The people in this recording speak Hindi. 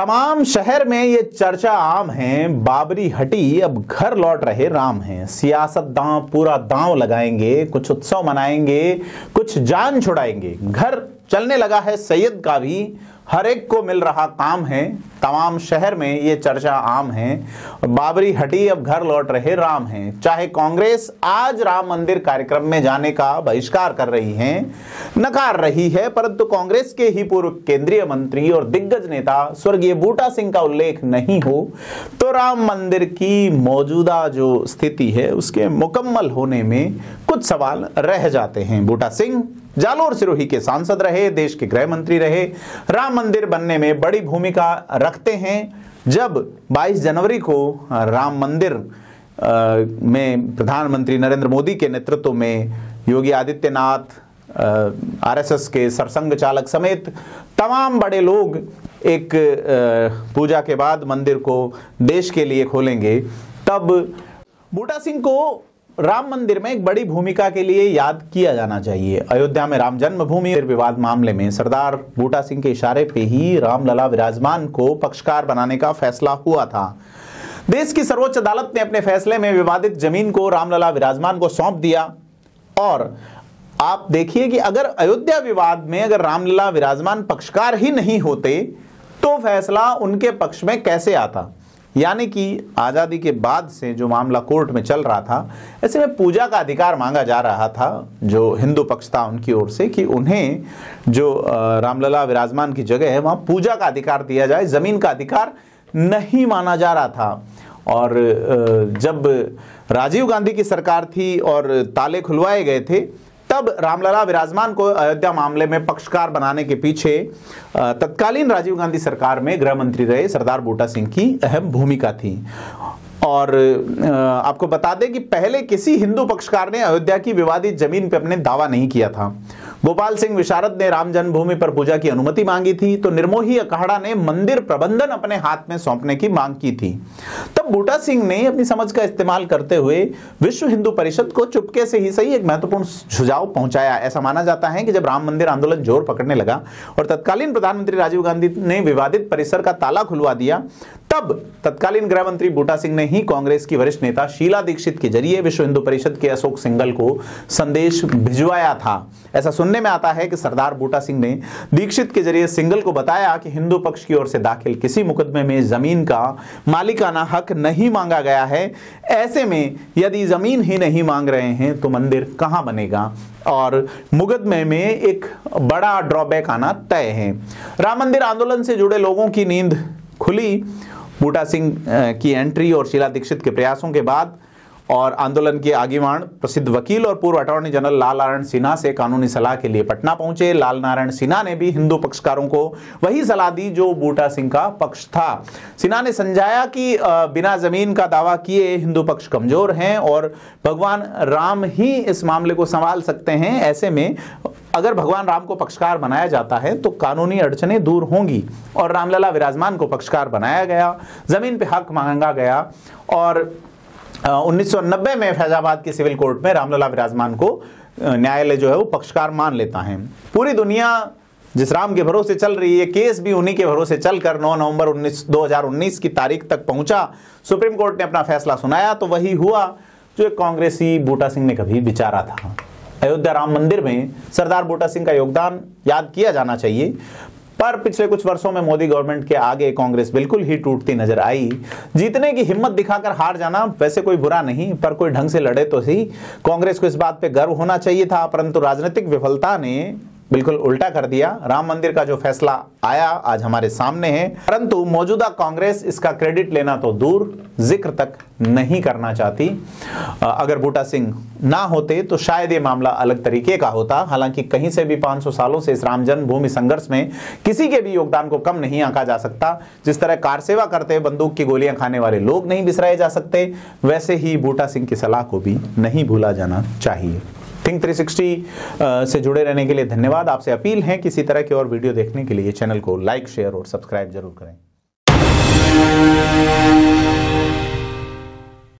तमाम शहर में ये चर्चा आम है, बाबरी हटी अब घर लौट रहे राम हैं। सियासतदान पूरा दांव लगाएंगे, कुछ उत्सव मनाएंगे, कुछ जान छुड़ाएंगे। घर चलने लगा है सैयद का भी, हर एक को मिल रहा काम है। तमाम शहर में ये चर्चा आम है, बाबरी हटी अब घर लौट रहे राम हैं। चाहे कांग्रेस आज राम मंदिर कार्यक्रम में जाने का बहिष्कार कर रही है, नकार रही है, परंतु कांग्रेस के ही पूर्व केंद्रीय मंत्री और दिग्गज नेता स्वर्गीय बूटा सिंह का उल्लेख नहीं हो तो राम मंदिर की मौजूदा जो स्थिति है उसके मुकम्मल होने में कुछ सवाल रह जाते हैं। बूटा सिंह जालोर सिरोही के सांसद रहे, देश के गृह मंत्री रहे, राम मंदिर बनने में बड़ी भूमिका रखते हैं। जब 22 जनवरी को राम मंदिर में प्रधानमंत्री नरेंद्र मोदी के नेतृत्व में योगी आदित्यनाथ, आरएसएस के सरसंघ चालक समेत तमाम बड़े लोग एक पूजा के बाद मंदिर को देश के लिए खोलेंगे, तब बूटा सिंह को राम मंदिर में एक बड़ी भूमिका के लिए याद किया जाना चाहिए। अयोध्या में राम जन्मभूमि विवाद मामले में सरदार बूटा सिंह के इशारे पे ही रामलला विराजमान को पक्षकार बनाने का फैसला हुआ था। देश की सर्वोच्च अदालत ने अपने फैसले में विवादित जमीन को रामलला विराजमान को सौंप दिया। और आप देखिए कि अगर अयोध्या विवाद में अगर रामलला विराजमान पक्षकार ही नहीं होते तो फैसला उनके पक्ष में कैसे आता। यानी कि आज़ादी के बाद से जो मामला कोर्ट में चल रहा था, ऐसे में पूजा का अधिकार मांगा जा रहा था, जो हिंदू पक्ष था उनकी ओर से, कि उन्हें जो रामलला विराजमान की जगह है वहां पूजा का अधिकार दिया जाए, जमीन का अधिकार नहीं माना जा रहा था। और जब राजीव गांधी की सरकार थी और ताले खुलवाए गए थे, तब रामलला विराजमान को अयोध्या मामले में पक्षकार बनाने के पीछे तत्कालीन राजीव गांधी सरकार में गृह मंत्री रहे सरदार बूटा सिंह की अहम भूमिका थी। और आपको बता दें कि पहले किसी हिंदू पक्षकार ने अयोध्या की विवादित जमीन पर अपने दावा नहीं किया था। गोपाल सिंह विशारद ने राम जन्मभूमि पर पूजा की अनुमति मांगी थी, तो निर्मोही अखाड़ा ने मंदिर प्रबंधन अपने हाथ में सौंपने की मांग की थी। तब बूटा सिंह ने अपनी समझ का इस्तेमाल करते हुए विश्व हिंदू परिषद को चुपके से ही सही एक महत्वपूर्ण सुझाव पहुंचाया। ऐसा माना जाता है कि जब राम मंदिर आंदोलन जोर पकड़ने लगा और तत्कालीन प्रधानमंत्री राजीव गांधी ने विवादित परिसर का ताला खुलवा दिया, तब तत्कालीन गृह मंत्री बूटा सिंह ने ही कांग्रेस की वरिष्ठ नेता शीला दीक्षित के जरिए विश्व हिंदू परिषद के अशोक सिंघल को संदेश भिजवाया था। ऐसा सुनने में आता है कि सरदार बूटा सिंह ने दीक्षित के जरिए सिंघल को बताया कि हिंदू पक्ष की ओर से दाखिल किसी मुकदमे में जमीन का मालिकाना हक नहीं मांगा गया है। ऐसे में यदि जमीन ही नहीं मांग रहे हैं तो मंदिर कहां बनेगा, और मुकदमे में एक बड़ा ड्रॉबैक आना तय है। राम मंदिर आंदोलन से जुड़े लोगों की नींद खुली बूटा सिंह की एंट्री और शीला दीक्षित के प्रयासों के बाद, और आंदोलन के आगेवान प्रसिद्ध वकील और पूर्व अटॉर्नी जनरल लाल नारायण सिन्हा से कानूनी सलाह के लिए पटना पहुंचे। लाल नारायण सिन्हा ने भी हिंदू पक्षकारों को वही सलाह दी जो बूटा सिंह का पक्ष था। सिन्हा ने समझाया कि बिना जमीन का दावा किए हिंदू पक्ष कमजोर हैं और भगवान राम ही इस मामले को संभाल सकते हैं। ऐसे में अगर भगवान राम को पक्षकार बनाया जाता है तो कानूनी अड़चनें दूर होंगी, और रामलला विराजमान को पक्षकार बनाया गया, जमीन पे हक मांगा गया। और 1990 में फैजाबाद की सिविल कोर्ट में रामलला विराजमान को न्यायालय जो है वो पक्षकार मान लेता है। पूरी दुनिया जिस राम के भरोसे चल रही है, केस भी उन्हीं के भरोसे चलकर 9 नवंबर 2019 की तारीख तक पहुंचा। सुप्रीम कोर्ट ने अपना फैसला सुनाया तो वही हुआ जो एक कांग्रेसी बूटा सिंह ने कभी विचारा था। अयोध्या राम मंदिर में सरदार बूटा सिंह का योगदान याद किया जाना चाहिए, पर पिछले कुछ वर्षों में मोदी गवर्नमेंट के आगे कांग्रेस बिल्कुल ही टूटती नजर आई। जीतने की हिम्मत दिखाकर हार जाना वैसे कोई बुरा नहीं, पर कोई ढंग से लड़े तो सही। कांग्रेस को इस बात पे गर्व होना चाहिए था, परंतु राजनीतिक विफलता ने बिल्कुल उल्टा कर दिया। राम मंदिर का जो फैसला आया आज हमारे सामने है, परंतु मौजूदा कांग्रेस इसका क्रेडिट लेना तो दूर, जिक्र तक नहीं करना चाहती। अगर बूटा सिंह ना होते तो शायद ये मामला अलग तरीके का होता। हालांकि कहीं से भी 500 सालों से इस राम जन्मभूमि संघर्ष में किसी के भी योगदान को कम नहीं आंका जा सकता। जिस तरह कार सेवा करते बंदूक की गोलियां खाने वाले लोग नहीं बिसराए जा सकते, वैसे ही बूटा सिंह की सलाह को भी नहीं भूला जाना चाहिए। थिंक 360 से जुड़े रहने के लिए धन्यवाद। आपसे अपील है किसी तरह की और वीडियो देखने के लिए चैनल को लाइक, शेयर और सब्सक्राइब जरूर करें।